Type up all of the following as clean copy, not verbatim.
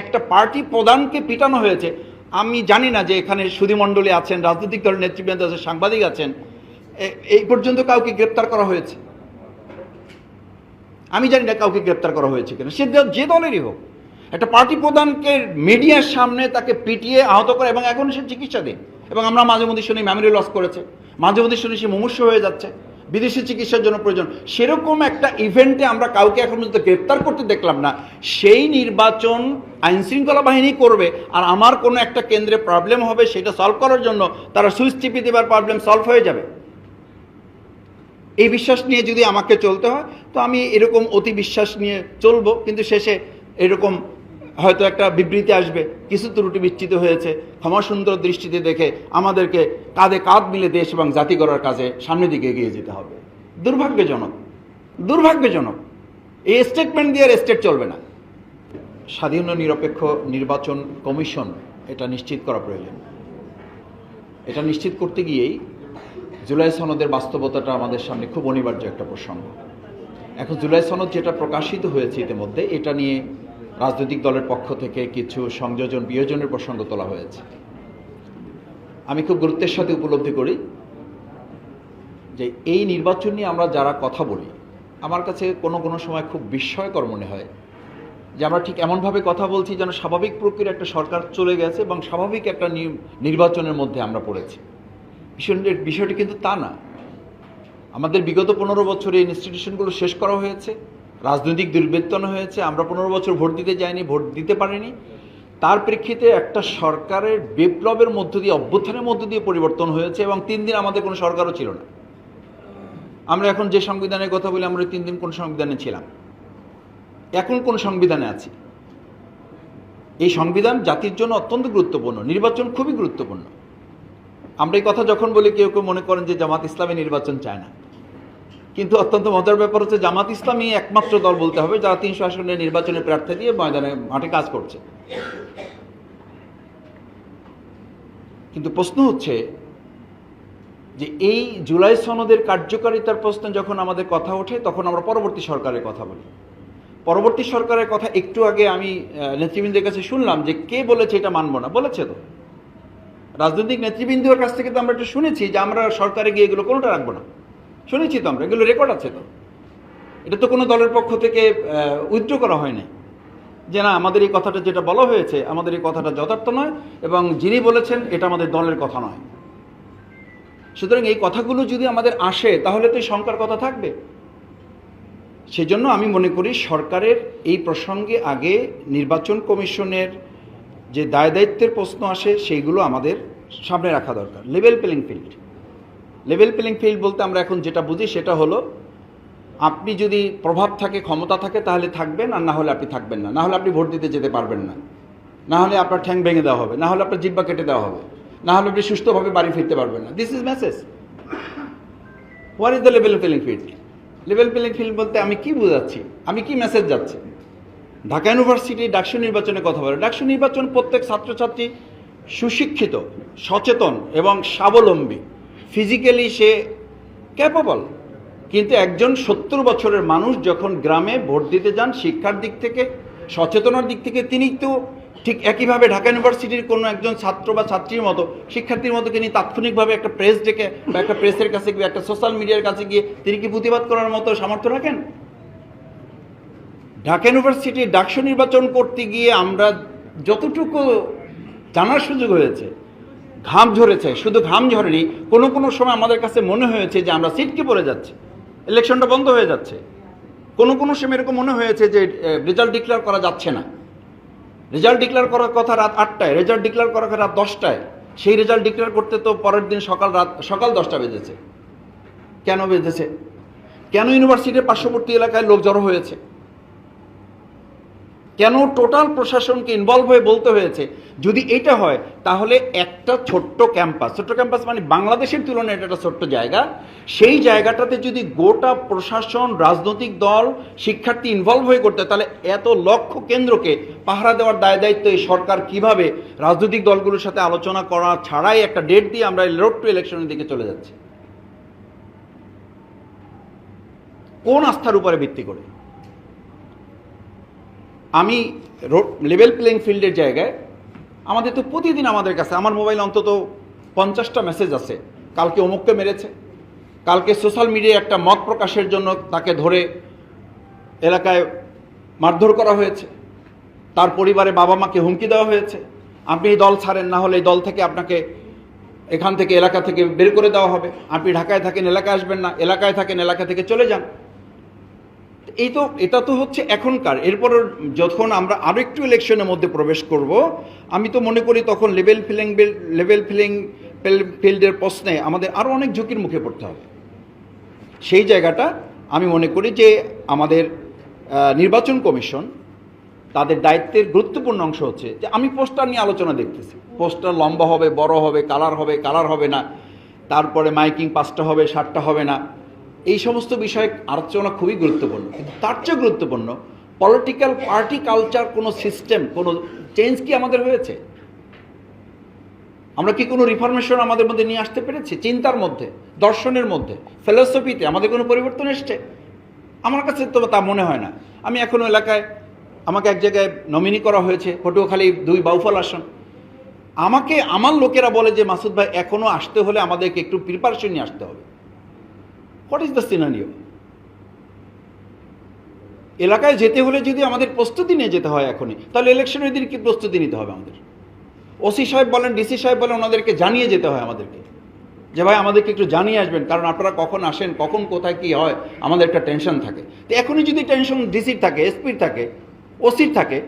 একটা পার্টি প্রধানকে পিটানো হয়েছে। আমি জানি না যে এখানে সুধীমণ্ডলী আছেন, রাজনৈতিক দলের নেতৃবৃন্দ আছেন, সাংবাদিক আছেন, এই পর্যন্ত কাউকে গ্রেপ্তার করা হয়েছে? আমি জানি না কাউকে গ্রেপ্তার করা হয়েছে কিনা, সে যে দলেরই হোক। একটা পার্টি প্রধানকে মিডিয়ার সামনে তাকে পিটিয়ে আহত করে, এবং এখন সে চিকিৎসাধীন। এবং আমরা মাঝে মধ্যে শুনি মেমোরি লস করেছে, মাঝে মধ্যে শুনি সে মুমূর্ষু হয়ে যাচ্ছে, বিদেশি চিকিৎসার জন্য প্রয়োজন। সেরকম একটা ইভেন্টে আমরা কাউকে এখন পর্যন্ত গ্রেপ্তার করতে দেখলাম না। সেই নির্বাচন আইনশৃঙ্খলা বাহিনী করবে, আর আমার কোনো একটা কেন্দ্রে প্রবলেম হবে, সেটা সলভ করার জন্য তারা সুইচ টিপে দেবার প্রবলেম সলভ হয়ে যাবে। এই বিশ্বাস নিয়ে যদি আমাকে চলতে হয়, তো আমি এরকম অতি বিশ্বাস নিয়ে চলবো, কিন্তু শেষে এরকম হয়তো একটা বিবৃতি আসবে, কিছু ত্রুটি বিচ্ছিত হয়েছে, ক্ষমা সুন্দর দৃষ্টিতে দেখে আমাদেরকে কাঁধে কাঁধ মিলে দেশ এবং জাতি গড়ার কাজে সামনের দিকে এগিয়ে যেতে হবে। দুর্ভাগ্যজনক, দুর্ভাগ্যজনক। এই স্টেটমেন্ট দিয়ে স্টেট চলবে না। স্বাধীন ও নিরপেক্ষ নির্বাচন কমিশন এটা নিশ্চিত করা প্রয়োজন। এটা নিশ্চিত করতে গিয়েই জুলাই সনদের বাস্তবতাটা আমাদের সামনে খুব অনিবার্য একটা প্রসঙ্গ। এখন জুলাই সনদ যেটা প্রকাশিত হয়েছে ইতিমধ্যে, এটা নিয়ে রাজনৈতিক দলের পক্ষ থেকে কিছু সংযোজন বিয়োজনের প্রসঙ্গ তোলা হয়েছে। আমি খুব গুরুত্বের সাথে উপলব্ধি করি যে এই নির্বাচন নিয়ে আমরা যারা কথা বলি, আমার কাছে কোনো কোনো সময় খুব বিস্ময়কর মনে হয় যে আমরা ঠিক এমনভাবে কথা বলছি যেন স্বাভাবিক প্রক্রিয়ার একটা সরকার চলে গেছে এবং স্বাভাবিক একটা নির্বাচনের মধ্যে আমরা পড়েছি। বিষয়টি কিন্তু তা না। আমাদের বিগত 15 বছরে ইনস্টিটিউশনগুলো শেষ করা হয়েছে, রাজনৈতিক দুর্বৃত্তন হয়েছে, আমরা 15 বছর ভোট দিতে যাইনি, ভোট দিতে পারিনি। তার প্রেক্ষিতে একটা সরকারের বিপ্লবের মধ্য দিয়ে, অভ্যুত্থানের মধ্য দিয়ে পরিবর্তন হয়েছে, এবং 3 দিন আমাদের কোনো সরকারও ছিল না। আমরা এখন যে সংবিধানের কথা বলি, আমরা 3 দিন কোন সংবিধানে ছিলাম, এখন কোন সংবিধানে আছি। এই সংবিধান জাতির জন্য অত্যন্ত গুরুত্বপূর্ণ, নির্বাচন খুবই গুরুত্বপূর্ণ। আমরা এই কথা যখন বলি, কেউ কেউ মনে করেন যে জামাত ইসলামী নির্বাচন চায় না, কিন্তু অত্যন্ত মজার ব্যাপার হচ্ছে জামাত ইসলামী একমাত্র দল বলতে হবে যারা 300 আসনের নির্বাচনের প্রার্থী দিয়ে মাঠে কাজ করছে। কিন্তু প্রশ্ন হচ্ছে যে এই জুলাই সনদের কার্যকারিতার প্রশ্নে যখন আমাদের কথা ওঠে, তখন আমরা পরবর্তী সরকারের কথা বলি। পরবর্তী সরকারের কথা একটু আগে আমি নেতৃবৃন্দের কাছে শুনলাম যে কে বলেছে এটা মানব না, বলেছে তো রাজনৈতিক নেতৃবৃন্দের কাছ থেকে। তো আমরা একটু শুনেছি যে আমরা সরকারে গিয়ে এগুলো কোনোটা রাখবো না, শুনেছি তো আমরা, এগুলো রেকর্ড আছে তো। এটা তো কোনো দলের পক্ষ থেকে উইথড্র করা হয় না যে না, আমাদের এই কথাটা যেটা বলা হয়েছে, আমাদের এই কথাটা যথার্থ নয়, এবং যিনি বলেছেন এটা আমাদের দলের কথা নয়। সুতরাং এই কথাগুলো যদি আমাদের আসে, তাহলে তো এই শঙ্কার কথা থাকবে। সেজন্য আমি মনে করি সরকারের এই প্রসঙ্গে আগে নির্বাচন কমিশনের যে দায় দায়িত্বের প্রশ্ন আসে, সেইগুলো আমাদের সামনে রাখা দরকার। Level playing field, level playing field বলতে আমরা এখন যেটা বুঝি সেটা হলো, আপনি যদি প্রভাব থাকে, ক্ষমতা থাকে, তাহলে থাকবেন, আর না হলে আপনি থাকবেন না। না হলে আপনি ভোট দিতে যেতে পারবেন না, না হলে আপনার ঠ্যাং ভেঙে দেওয়া হবে, না হলে আপনার জিহ্বা কেটে দেওয়া হবে, না হলে আপনি সুস্থভাবে বাড়ি ফিরতে পারবেন না। This is message. What is the level playing field? Level playing field বলতে আমি কি বোঝাচ্ছি, আমি কি মেসেজ যাচ্ছে? ঢাকা ইউনিভার্সিটি ডাকসু নির্বাচনের কথা বলে। ডাকসু নির্বাচন প্রত্যেক ছাত্রছাত্রী সুশিক্ষিত, সচেতন এবং স্বাবলম্বী, ফিজিক্যালি সে ক্যাপেবল। কিন্তু একজন 70 বছরের মানুষ যখন গ্রামে ভোট দিতে যান, শিক্ষার দিক থেকে, সচেতনার দিক থেকে তিনি তো ঠিক একইভাবে ঢাকা ইউনিভার্সিটির কোনো একজন ছাত্র বা ছাত্রীর মতো, শিক্ষার্থীর মতো তিনি তাৎক্ষণিকভাবে একটা প্রেস ডেকে বা একটা প্রেসের কাছে গিয়ে, একটা সোশ্যাল মিডিয়ার কাছে গিয়ে তিনি কি প্রতিবাদ করার মতো সামর্থ্য রাখেন? ঢাকা ইউনিভার্সিটি ডাকসু নির্বাচন করতে গিয়ে আমরা যতটুকু জানার সুযোগ হয়েছে, ঘাম ঝরেছে, শুধু ঘাম ঝরেনি, কোনো কোনো সময় আমাদের কাছে মনে হয়েছে যে আমরা সিটকে পড়ে যাচ্ছি, ইলেকশনটা বন্ধ হয়ে যাচ্ছে। কোনো কোনো সময় এরকম মনে হয়েছে যে রেজাল্ট ডিক্লেয়ার করা যাচ্ছে না। রেজাল্ট ডিক্লেয়ার করার কথা রাত 8টায়, রেজাল্ট ডিক্লেয়ার করার কথা রাত 10টায়। সেই রেজাল্ট ডিক্লেয়ার করতে তো পরের দিন সকাল 10টা বেজেছে। কেন বেজেছে? কেন ইউনিভার্সিটির পার্শ্ববর্তী এলাকায় লোক জড়ো হয়েছে? কেন টোটাল প্রশাসনকে ইনভলভ হয়ে বলতে হয়েছে? যদি এটা হয়, তাহলে একটা ছোট্ট ক্যাম্পাস মানে বাংলাদেশের তুলনায় এটা একটা ছোট্ট জায়গা, সেই জায়গাটাতে যদি গোটা প্রশাসন, রাজনৈতিক দল, শিক্ষার্থী ইনভলভ হয়ে করতে, তাহলে এত লক্ষ কেন্দ্রকে পাহারা দেওয়ার দায় দায়িত্ব এই সরকার কিভাবে রাজনৈতিক দলগুলোর সাথে আলোচনা করা ছাড়াই একটা ডেট দিয়ে আমরা রোড টু ইলেকশনের দিকে চলে যাচ্ছি? কোন আস্থার উপরে ভিত্তি করে? আমি লেভেল প্লেইং ফিল্ডের জায়গায় আমাদের তো প্রতিদিন আমাদের কাছে আমার মোবাইল অন্তত 50টা মেসেজ আছে, কালকে অমুককে মেরেছে, কালকে সোশ্যাল মিডিয়ায় একটা মত প্রকাশের জন্য তাকে ধরে এলাকায় মারধর করা হয়েছে, তার পরিবারে বাবা মাকে হুমকি দেওয়া হয়েছে, আপনি এই দল ছাড়েন, না হলে এই দল থেকে আপনাকে এখান থেকে এলাকা থেকে বের করে দেওয়া হবে, আপনি ঢাকায় থাকেন এলাকায় আসবেন না, এলাকায় থাকেন এলাকা থেকে চলে যান। এটা তো হচ্ছে এখনকার। এরপর যখন আমরা আরও একটু ইলেকশনের মধ্যে প্রবেশ করব, আমি তো মনে করি তখন লেভেল ফিল্ডের প্রশ্নে আমাদের আরও অনেক ঝুঁকির মুখে পড়তে হবে। সেই জায়গাটা আমি মনে করি যে আমাদের নির্বাচন কমিশন তাদের দায়িত্বের গুরুত্বপূর্ণ অংশ হচ্ছে যে আমি পোস্টার নিয়ে আলোচনা দেখতেছি, পোস্টার লম্বা হবে, বড় হবে, কালার হবে না, তারপরে মাইকিং 5টা হবে 7টা হবে না, এই সমস্ত বিষয়ে আলোচনা খুবই গুরুত্বপূর্ণ। কিন্তু তার চেয়ে গুরুত্বপূর্ণ পলিটিক্যাল পার্টি কালচার, কোনো সিস্টেম, কোনো চেঞ্জ কি আমাদের হয়েছে? আমরা কি কোনো রিফরমেশন আমাদের মধ্যে নিয়ে আসতে পেরেছি? চিন্তার মধ্যে, দর্শনের মধ্যে, ফিলসফিতে আমাদের কোনো পরিবর্তন এসছে? আমার কাছে তো তা মনে হয় না। আমি এখনও এলাকায়, আমাকে এক জায়গায় নমিনি করা হয়েছে, পটুয়াখালী 2 বাউফল আসন, আমাকে আমার লোকেরা বলে যে মাসুদ ভাই এখনও আসতে হলে আমাদেরকে একটু প্রিপারেশন নিয়ে আসতে হবে। What is the scenario? এলাকায় যেতে হলে যদি আমাদের প্রস্তুতি নিয়ে যেতে হয় এখনই, তাহলে ইলেকশনের দিন কি প্রস্তুতি নিতে হবে আমাদের? ওসি সাহেব বলেন, ডিসি সাহেব বলেন, ওনাদেরকে জানিয়ে যেতে হয় আমাদেরকে যে ভাই আমাদেরকে একটু জানিয়ে আসবেন, কারণ আপনারা কখন আসেন, কখন কোথায় কি হয়, আমাদের একটা টেনশন থাকে। তো এখনই যদি টেনশন ডিসির থাকে, এসপির থাকে, ওসির থাকে,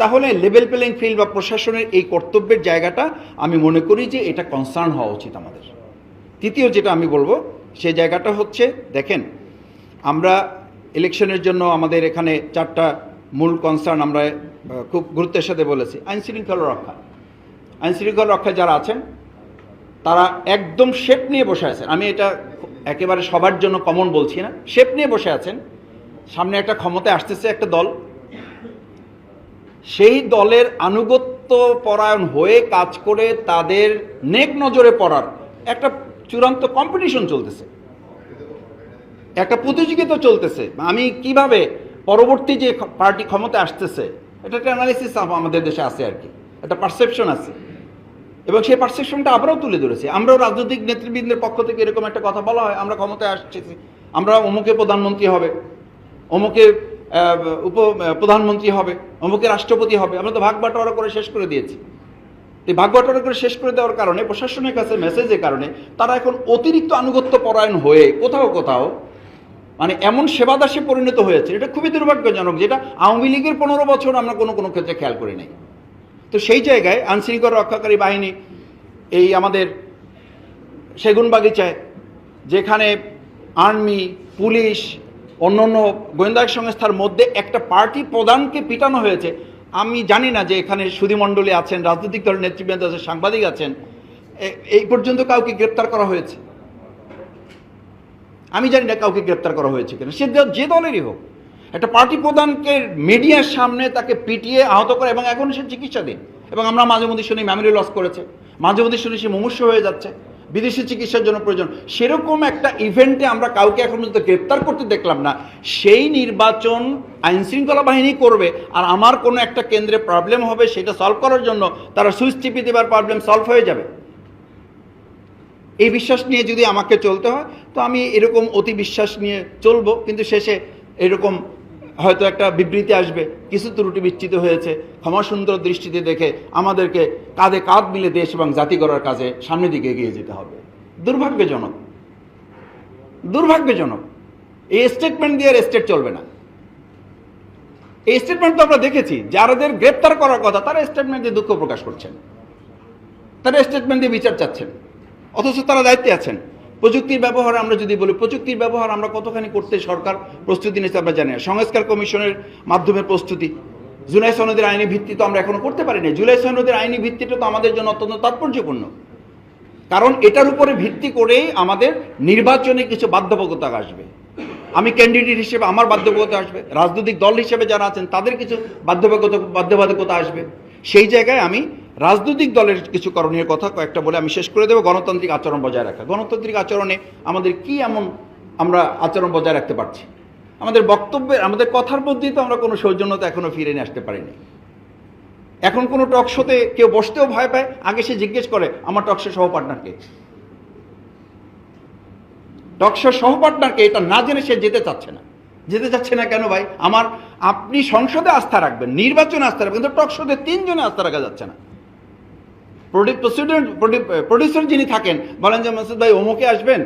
তাহলে লেভেল প্লেইং ফিল্ড বা প্রশাসনের এই কর্তব্যের জায়গাটা আমি মনে করি যে এটা কনসার্ন হওয়া উচিত আমাদের। তৃতীয় যেটা আমি বলবো সেই জায়গাটা হচ্ছে, দেখেন আমরা ইলেকশনের জন্য আমাদের এখানে 4টা মূল কনসার্ন আমরা খুব গুরুত্বের সাথে বলেছি। আইনশৃঙ্খলা রক্ষা, আইনশৃঙ্খলা রক্ষায় যারা আছেন তারা একদম শেপ নিয়ে বসে আছেন। আমি এটা একেবারে সবার জন্য কমন বলছি না, শেপ নিয়ে বসে আছেন। সামনে একটা ক্ষমতায় আসতেছে একটা দল, সেই দলের আনুগত্য পরায়ণ হয়ে কাজ করে তাদের নেক নজরে পড়ার একটা চূড়ান্ত কম্পিটিশন চলতেছে, একটা প্রতিযোগিতা চলতেছে। আমি কিভাবে পরবর্তী যে পার্টি ক্ষমতায় আসতেছে, এটা একটা অ্যানালিসিস আমাদের দেশে আছে আর কি, একটা পারসেপশন আছে, এবং সেই পারসেপশনটা আমরাও তুলে ধরেছি। আমরাও রাজনৈতিক নেতৃবৃন্দের পক্ষ থেকে এরকম একটা কথা বলা হয়, আমরা ক্ষমতায় আসছি, আমরা অমুকে প্রধানমন্ত্রী হবে, অমুকে প্রধানমন্ত্রী হবে, অমুকে রাষ্ট্রপতি হবে। আমরা তো ভাগ বাটোয়ারা করে শেষ করে দিয়েছি। এই ভাগ বাটোয়ারা করে শেষ করে দেওয়ার কারণে, প্রশাসনের কাছে মেসেজের কারণে তারা এখন অতিরিক্ত আনুগত্য পরায়ণ হয়ে কোথাও মানে এমন সেবাদাসে পরিণত হয়েছে, এটা খুবই দুর্ভাগ্যজনক, যেটা আওয়ামী লীগের 15 বছর আমরা কোনো ক্ষেত্রে খেয়াল করি নাই। তো সেই জায়গায় আইনশৃঙ্খলা রক্ষাকারী বাহিনী, এই আমাদের সেগুনবাগিচায় যেখানে আর্মি, পুলিশ, অন্যান্য গোয়েন্দা সংস্থার মধ্যে একটা পার্টি প্রধানকে পিটানো হয়েছে। আমি জানি না যে এখানে সুধীমণ্ডলী আছেন, রাজনৈতিক দলের নেতৃবৃন্দ আছেন, সাংবাদিক আছেন, এই পর্যন্ত কাউকে গ্রেপ্তার করা হয়েছে? আমি জানি না কাউকে গ্রেপ্তার করা হয়েছে কিনা। সে যে দলেরই হোক, একটা পার্টি প্রধানকে মিডিয়ার সামনে তাকে পিটিয়ে আহত করে, এবং এখন সে চিকিৎসাধীন, এবং আমরা মাঝে মধ্যে শুনি মেমোরি লস করেছে, মাঝে মধ্যে শুনি সে মুমূর্ষু হয়ে যাচ্ছে, বিদেশি চিকিৎসার জন্য প্রয়োজন। সেরকম একটা ইভেন্টে আমরা কাউকে এখন পর্যন্ত গ্রেপ্তার করতে দেখলাম না। সেই নির্বাচন আইনশৃঙ্খলা বাহিনী করবে, আর আমার কোনো একটা কেন্দ্রে প্রবলেম হবে, সেটা সলভ করার জন্য তারা সুইচ টিপে দেবার প্রবলেম সলভ হয়ে যাবে। এই বিশ্বাস নিয়ে যদি আমাকে চলতে হয়, তো আমি এরকম অতি বিশ্বাস নিয়ে চলবো, কিন্তু শেষে এরকম হয়তো একটা বিবৃতি আসবে, কিছু ত্রুটি বিচ্যুত হয়েছে, ক্ষমা সুন্দর দৃষ্টিতে দেখে আমাদেরকে কাঁধে কাঁধ মিলে দেশ এবং জাতি গড়ার কাজে সামনের দিকে এগিয়ে যেতে হবে। দুর্ভাগ্যজনক, দুর্ভাগ্যজনক। এই স্টেটমেন্ট দিয়ে স্টেট চলবে না। এই স্টেটমেন্ট তো আমরা দেখেছি, যারাদের গ্রেপ্তার করার কথা তারা স্টেটমেন্ট দিয়ে দুঃখ প্রকাশ করছেন, তারা স্টেটমেন্ট দিয়ে বিচার চাচ্ছেন, অথচ তারা দায়িত্বে আছেন। প্রযুক্তির ব্যবহার আমরা যদি বলি, প্রযুক্তির ব্যবহার আমরা কতখানি করতে সরকার প্রস্তুতি নিয়েছে আমরা জানি না। সংস্কার কমিশনের মাধ্যমে প্রস্তুতি, জুলাই সনদের আইনি ভিত্তি তো আমরা এখনো করতে পারি না। জুলাই সনদের আইনি ভিত্তিটা তো আমাদের জন্য অত্যন্ত তাৎপর্যপূর্ণ, কারণ এটার উপরে ভিত্তি করেই আমাদের নির্বাচনে কিছু বাধ্যবাধকতা আসবে। আমি ক্যান্ডিডেট হিসেবে আমার বাধ্যবাধকতা আসবে, রাজনৈতিক দল হিসেবে যারা আছেন তাদের কিছু বাধ্যবাধকতা আসবে। সেই জায়গায় আমি রাজনৈতিক দলের কিছু করণীয় কথা কয়েকটা বলে আমি শেষ করে দেবো। গণতান্ত্রিক আচরণ বজায় রাখা। গণতান্ত্রিক আচরণে আমাদের কি এমন আমরা আচরণ বজায় রাখতে পারছি? আমাদের বক্তব্যের, আমাদের কথার মধ্যেই তো আমরা কোনো সৌজন্যতা এখনো ফিরে নিয়ে আসতে পারিনি। এখন কোনো টক শোতে কেউ বসতেও ভয় পায়, আগে সে জিজ্ঞেস করে আমার টক শো সহপার্টনারকে, টক শো সহপার্টনারকে, এটা না জেনে সে যেতে চাচ্ছে না। যেতে চাচ্ছে না কেন ভাই? আপনি সংসদে আস্থা রাখবেন, নির্বাচনে আস্থা রাখবেন, কিন্তু টক শোতে 3 জনে আস্থা রাখা যাচ্ছে না। প্রডিউসার যিনি থাকেন বলেন যে মাসুদ ভাই অমুকে আসবেন,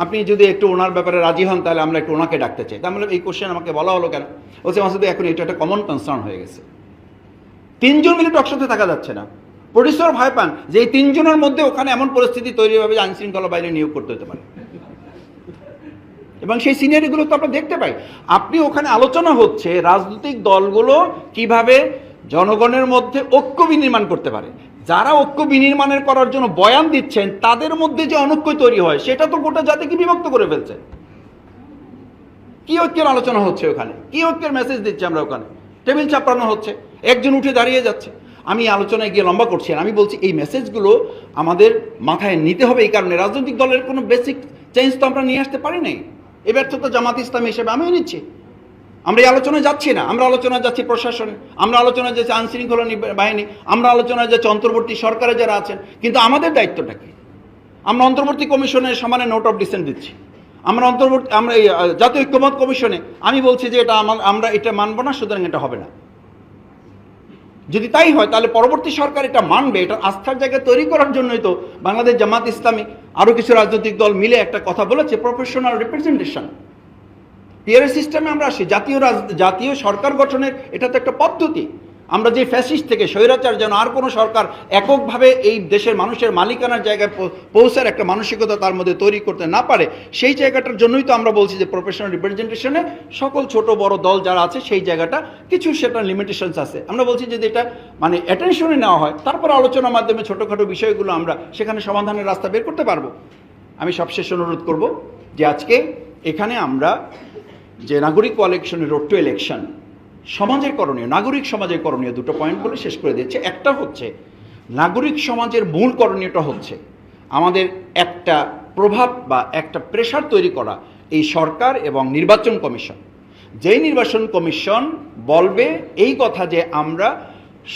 আপনি যদি একটু ওনার ব্যাপারে রাজি হন তাহলে আমরা একটু ওনাকে ডাকতে চাই। তাহলে এই কোশ্চেন আমাকে বলা হলো কেন? বলছে মাসুদ ভাই এখন এটা একটা কমন কনসার্ন হয়ে গেছে, 3 জন মিলে টকশোতে থাকা যাচ্ছে না। প্রডিউসার ভয় পান যে এই 3 জনের মধ্যে ওখানে এমন পরিস্থিতি তৈরি হবে যে আইনশৃঙ্খলা বাহিনী নিয়োগ করতে হতে পারে, এবং সেই সিনিয়রিগুলো তো আমরা দেখতে পাই। আপনি ওখানে আলোচনা হচ্ছে রাজনৈতিক দলগুলো কিভাবে জনগণের মধ্যে ঐক্য বিনির্মাণ করতে পারে। যারা ঐক্য বিনির্মাণের করার জন্য বয়ান দিচ্ছেন তাদের মধ্যে যে অনৈক্য তৈরি হয় সেটা তো গোটা জাতিকে বিভক্ত করে ফেলছে। কি ঐক্যের আলোচনা হচ্ছে ওখানে? কি ঐক্যের মেসেজ দিচ্ছে আমরা ওখানে? টেবিল চাপড়ানো হচ্ছে, একজন উঠে দাঁড়িয়ে যাচ্ছে। আমি আলোচনায় গিয়ে লম্বা করছি, আমি বলছি এই মেসেজগুলো আমাদের মাথায় নিতে হবে। এই কারণে রাজনৈতিক দলের কোনো বেসিক চেঞ্জ তো আমরা নিয়ে আসতে পারি নাই। এ ব্যর্থতা জামাত ইসলামী হিসেবে আমিও নিচ্ছি। আমরা এই আলোচনায় যাচ্ছি না, আমরা আলোচনায় যাচ্ছি প্রশাসনে, আমরা আলোচনায় যাচ্ছি আইনশৃঙ্খলা বাহিনী, আমরা আলোচনায় যাচ্ছি অন্তর্বর্তী সরকারে যারা আছেন। কিন্তু আমাদের দায়িত্বটা কি? আমরা অন্তর্বর্তী কমিশনের সমানে নোট অফ ডিসেন্ট দিচ্ছি, আমরা এই জাতীয় ঐক্যমত কমিশনে আমি বলছি যে এটা আমরা এটা মানবো না, সুতরাং এটা হবে না। যদি তাই হয় তাহলে পরবর্তী সরকার এটা মানবে। এটা আস্থার জায়গা তৈরি করার জন্যই তো বাংলাদেশ জামাত ইসলামী আরও কিছু রাজনৈতিক দল মিলে একটা কথা বলেছে, প্রফেশনাল রিপ্রেজেন্টেশন। পিয়ারের সিস্টেমে আমরা আসি, জাতীয় সরকার গঠনের এটা তো একটা পদ্ধতি। আমরা যে ফ্যাসিস্ট থেকে স্বৈরাচার যেন আর কোনো সরকার এককভাবে এই দেশের মানুষের মালিকানার জায়গায় পৌঁছার একটা মানসিকতা তার মধ্যে তৈরি করতে না পারে, সেই জায়গাটার জন্যই তো আমরা বলছি যে প্রফেশনাল রিপ্রেজেন্টেশনে সকল ছোট বড় দল যারা আছে সেই জায়গাটা কিছু সেটা লিমিটেশনস আছে। আমরা বলছি যদি এটা মানে অ্যাটেনশনে নেওয়া হয়, তারপর আলোচনার মাধ্যমে ছোটোখাটো বিষয়গুলো আমরা সেখানে সমাধানের রাস্তা বের করতে পারবো। আমি সবশেষ অনুরোধ করব যে আজকে এখানে আমরা যে নাগরিক কোয়ালিশনের রোড টু ইলেকশন, সমাজের করণীয়, নাগরিক সমাজের করণীয়, দুটো পয়েন্ট বলে শেষ করে দিচ্ছে। একটা হচ্ছে নাগরিক সমাজের মূল করণীয়টা হচ্ছে আমাদের একটা প্রভাব বা একটা প্রেশার তৈরি করা এই সরকার এবং নির্বাচন কমিশন। যেই নির্বাচন কমিশন বলবে এই কথা যে আমরা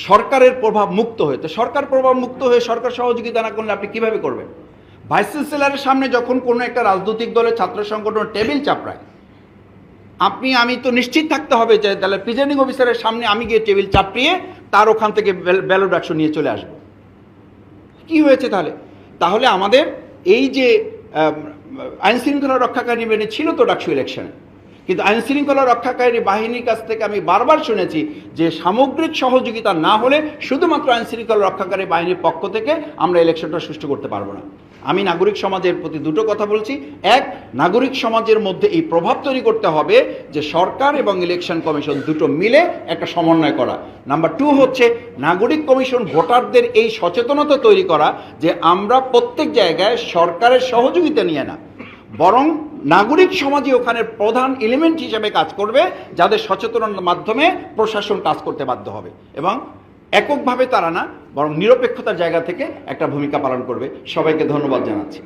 সরকারের প্রভাব মুক্ত হয়ে, তো সরকার প্রভাব মুক্ত হয়ে সরকার সহযোগিতা না করলে আপনি কিভাবে করবেন? ভাইস চ্যান্সেলরের সামনে যখন কোনো একটা রাজনৈতিক দলের ছাত্র সংগঠন টেবিল চাপড়ায়, আমি তো নিশ্চিত থাকতে হবে যে তাহলে প্রিজাইডিং অফিসারের সামনে আমি গিয়ে টেবিল চাপড়িয়ে তার ওখান থেকে ব্যালট বাক্স নিয়ে চলে আসব। কি হয়েছে তাহলে আমাদের এই যে আইনশৃঙ্খলা রক্ষাকারী বাহিনী ছিল তো ডাকসু ইলেকশনে, কিন্তু আইনশৃঙ্খলা রক্ষাকারী বাহিনীর কাছ থেকে আমি বারবার শুনেছি যে সামগ্রিক সহযোগিতা না হলে শুধুমাত্র আইনশৃঙ্খলা রক্ষাকারী বাহিনীর পক্ষ থেকে আমরা ইলেকশনটা সুষ্ঠু করতে পারবো না। আমি নাগরিক সমাজের প্রতি দুটো কথা বলছি। এক, নাগরিক সমাজের মধ্যে এই প্রভাব তৈরি করতে হবে যে সরকার এবং ইলেকশন কমিশন দুটো মিলে একটা সমন্বয় করা। নাম্বার 2 হচ্ছে নাগরিক কমিশন ভোটারদের এই সচেতনতা তৈরি করা যে আমরা প্রত্যেক জায়গায় সরকারের সহযোগিতা নিয়ে না, বরং নাগরিক সমাজই ওখানে প্রধান এলিমেন্ট হিসেবে কাজ করবে, যাদের সচেতনতার মাধ্যমে প্রশাসন কাজ করতে বাধ্য হবে এবং এককভাবে তারা না, বরং নিরপেক্ষতার জায়গা থেকে একটা ভূমিকা পালন করবে। সবাইকে ধন্যবাদ জানাচ্ছি।